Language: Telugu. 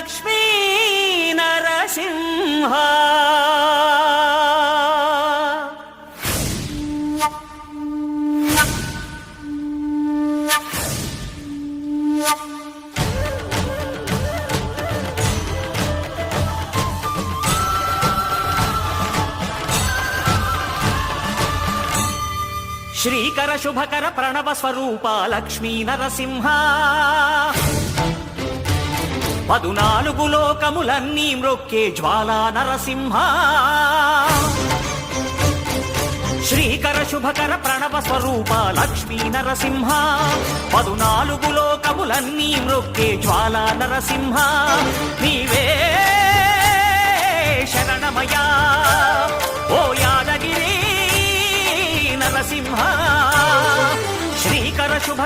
లక్ష్మీ నరసింహ శ్రీకర శుభకర ప్రణవ స్వరూప లక్ష్మీ నరసింహ 14 లోకములన్నీ మ్రొక్కే జ్వాలా నరసింహ శ్రీకర శుభకర ప్రణవ స్వరూప లక్ష్మీ నరసింహ 14 లోకములన్నీ మ్రొక్కే జ్వాలా నరసింహ నీవే శరణమయా ఓ యాదగిరి నరసింహ శ్రీకర శుభ